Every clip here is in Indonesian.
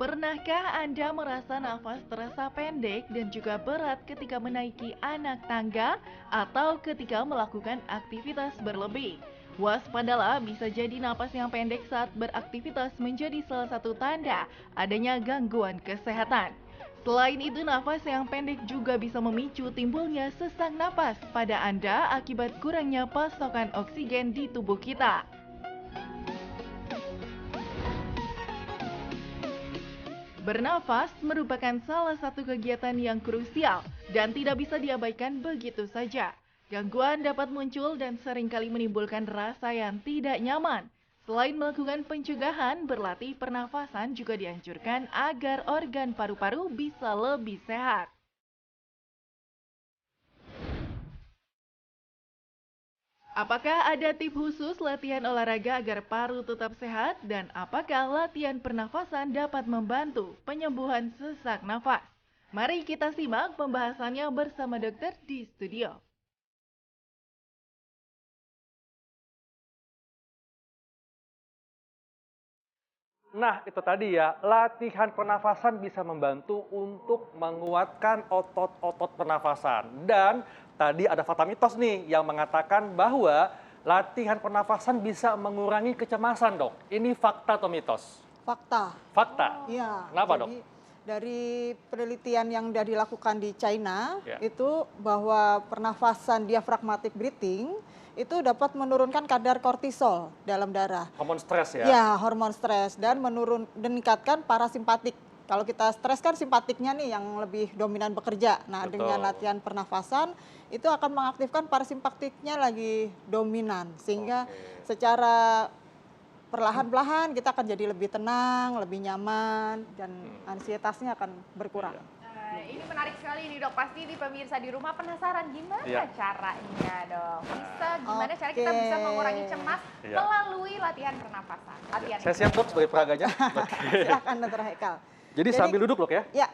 Pernahkah Anda merasa nafas terasa pendek dan juga berat ketika menaiki anak tangga atau ketika melakukan aktivitas berlebih? Waspadalah, bisa jadi napas yang pendek saat beraktivitas menjadi salah satu tanda adanya gangguan kesehatan. Selain itu, nafas yang pendek juga bisa memicu timbulnya sesak napas pada Anda akibat kurangnya pasokan oksigen di tubuh kita. Bernafas merupakan salah satu kegiatan yang krusial dan tidak bisa diabaikan begitu saja. Gangguan dapat muncul dan seringkali menimbulkan rasa yang tidak nyaman. Selain melakukan pencegahan, berlatih pernafasan juga dianjurkan agar organ paru-paru bisa lebih sehat. Apakah ada tips khusus latihan olahraga agar paru tetap sehat dan apakah latihan pernafasan dapat membantu penyembuhan sesak nafas? Mari kita simak pembahasannya bersama dokter di studio. Nah, itu tadi ya, latihan pernafasan bisa membantu untuk menguatkan otot-otot pernafasan. Dan tadi ada fakta mitos nih yang mengatakan bahwa latihan pernafasan bisa mengurangi kecemasan, dok. Ini fakta atau mitos? Fakta. Fakta. Iya. Kenapa, dok? Jadi dari penelitian yang sudah dilakukan di China, Ya. itu bahwa pernafasan diaphragmatic breathing itu dapat menurunkan kadar kortisol dalam darah. Hormon stres ya? Ya, hormon stres dan meningkatkan parasimpatik. Kalau kita stres kan simpatiknya nih yang lebih dominan bekerja. Nah, Betul. dengan latihan pernafasan itu akan mengaktifkan parasimpatiknya lagi dominan sehingga secara perlahan-lahan kita akan jadi lebih tenang, lebih nyaman, dan ansietasnya akan berkurang. Iya. Ini menarik sekali nih dok, pasti di pemirsa di rumah penasaran gimana Iya. caranya dok? Gimana cara kita Oke. bisa mengurangi cemas Iya. melalui latihan pernafasan? Latihan Saya siap, dok, sebagai peraganya. Oke. Silakan Dr. Haikal. Jadi sambil duduk, dok ya? Ya,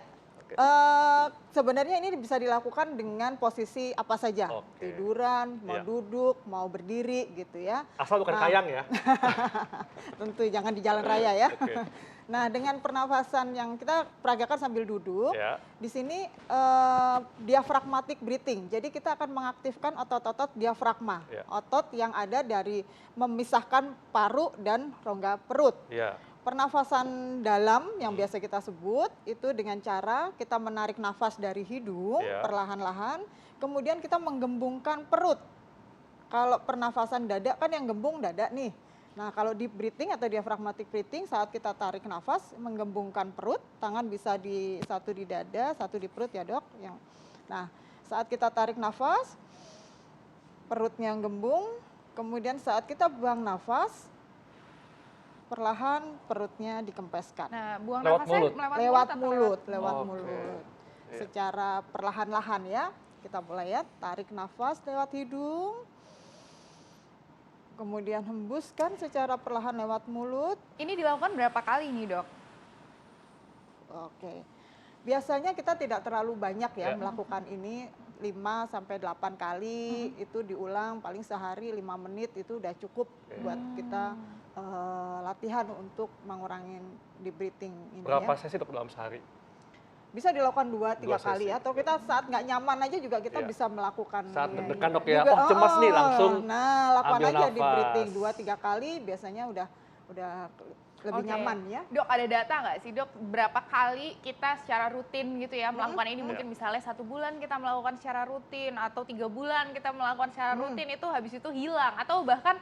sebenarnya ini bisa dilakukan dengan posisi apa saja, Oke. tiduran, mau Iya. duduk, mau berdiri gitu ya. Asal bukan Nah, kayang ya? Tentu jangan di jalan raya ya. Oke. Nah, dengan pernafasan yang kita peragakan sambil duduk, Ya. di sini diaphragmatic breathing. Jadi kita akan mengaktifkan otot-otot diafragma, Ya. otot yang ada dari memisahkan paru dan rongga perut. Iya. Pernafasan dalam yang biasa kita sebut itu dengan cara kita menarik nafas dari hidung Ya. perlahan-lahan, kemudian kita menggembungkan perut. Kalau pernafasan dada kan yang gembung dada nih. Nah, kalau deep breathing atau diaphragmatic breathing saat kita tarik nafas menggembungkan perut, tangan bisa satu di dada, satu di perut ya, Dok. Nah, saat kita tarik nafas perutnya gembung, kemudian saat kita buang nafas perlahan perutnya dikempeskan. Nah, buang Lewat nafasnya mulut? Lewat atau mulut, Oke. lewat mulut. Iya. Secara perlahan-lahan ya. Kita mulai ya, tarik nafas lewat hidung. Kemudian hembuskan secara perlahan lewat mulut. Ini dilakukan berapa kali nih dok? Oke. Biasanya kita tidak terlalu banyak ya Ya. melakukan ini 5 sampai 8 kali, itu diulang paling sehari 5 menit itu udah cukup buat kita latihan untuk mengurangi deep breathing ini Berapa ya. sesi, dok, dalam sehari? Bisa dilakukan 2-3 2 kali sesi. atau kita saat nggak nyaman aja juga kita Iya. bisa melakukan. Saat ya, deg-degan, ya. dok ya, Juga, oh cemas nih, langsung Nah, lakukan ambil aja deep nafas. breathing 2-3 kali biasanya udah lebih Oke. nyaman ya. Dok, ada data nggak sih dok berapa kali kita secara rutin gitu ya melakukan ini? Mungkin Iya. misalnya 1 bulan kita melakukan secara rutin atau 3 bulan kita melakukan secara rutin itu habis itu hilang atau bahkan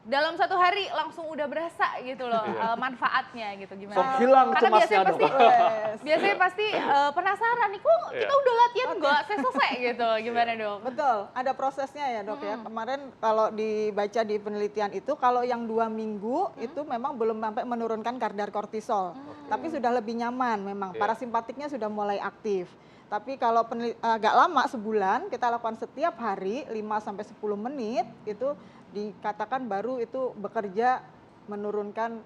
dalam 1 hari langsung udah berasa gitu loh Iya. manfaatnya gitu gimana? Sok hilang Karena cemasnya, biasanya dok. pasti Wes. biasanya pasti penasaran nih kok kita Iya. udah latihan nggak selesai gitu gimana dok? Betul, ada prosesnya ya dok ya. Kemarin kalau dibaca di penelitian itu, kalau yang 2 minggu itu memang belum sampai menurunkan kadar kortisol. Tapi sudah lebih nyaman memang, Iya. parasimpatiknya sudah mulai aktif. Tapi kalau agak lama sebulan, kita lakukan setiap hari 5-10 menit, itu dikatakan baru itu bekerja menurunkan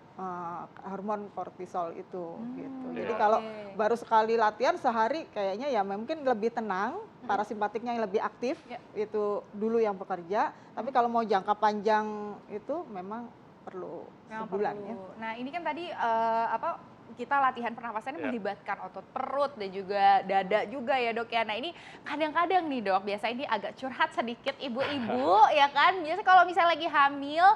hormon kortisol itu gitu. Jadi Iya. kalau Oke. baru sekali latihan sehari kayaknya ya mungkin lebih tenang, parasimpatiknya yang lebih aktif, Ya. itu dulu yang bekerja. Tapi kalau mau jangka panjang itu memang perlu Memang sebulan perlu. ya. Nah ini kan tadi kita latihan pernafasannya Ya. melibatkan otot perut dan juga dada juga ya dok ya. Nah ini kadang-kadang nih dok, biasanya ini agak curhat sedikit ibu-ibu ya kan. Biasanya kalau misalnya lagi hamil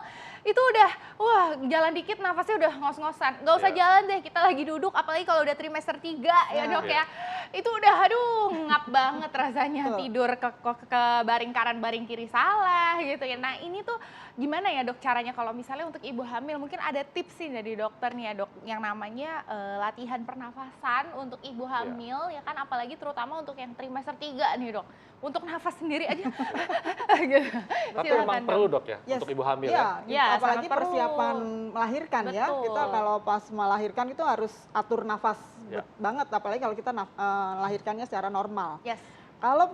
itu udah, wah jalan dikit nafasnya udah ngos-ngosan. Gak usah Ya. jalan deh, kita lagi duduk apalagi kalau udah trimester 3 ya dok Ya. ya. Itu udah aduh ngap banget rasanya Betul. tidur ke baring kanan baring kiri salah gitu ya. Nah ini tuh gimana ya dok caranya kalau misalnya untuk ibu hamil, mungkin ada tips sih dari dokter nih ya dok yang namanya latihan pernafasan untuk ibu hamil ya kan, apalagi terutama untuk yang trimester 3 nih dok, untuk nafas sendiri aja gitu. Tapi Silakan, memang Dok. perlu dok ya Yes. untuk ibu hamil Iya, ya. Iya, apalagi sangat perlu. persiapan melahirkan ya. Betul. Kita kalau pas melahirkan itu harus atur nafas Ya. banget, apalagi kalau kita melahirkannya secara normal. Yes. Kalau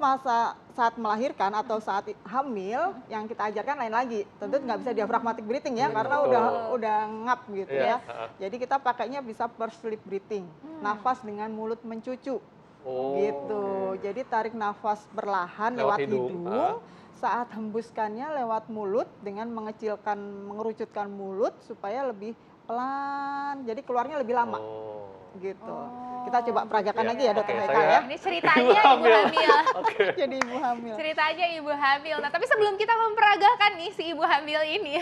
saat melahirkan atau saat hamil, yang kita ajarkan lain lagi. Tentu nggak bisa diaphragmatic breathing ya, karena Betul. udah ngap gitu Iya, ya. heeh. Jadi kita pakainya bisa pursed lip breathing, nafas dengan mulut mencucu. Oh, Gitu. oke. Jadi tarik nafas perlahan Lewat lewat hidung, hidung, saat hembuskannya lewat mulut dengan mengerucutkan mulut supaya lebih pelan. Jadi keluarnya lebih lama Oh. gitu. Oh. Kita coba peragakan Ya, lagi ya Dokter oke, Eka saya- ya. Ini ceritanya ibu hamil. hamil. Oke. Jadi ibu hamil. Ceritanya ibu hamil. Nah, tapi sebelum kita memperagakan nih si ibu hamil ini,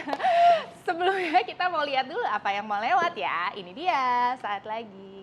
sebelumnya kita mau lihat dulu apa yang mau lewat ya. Ini dia, saat lagi.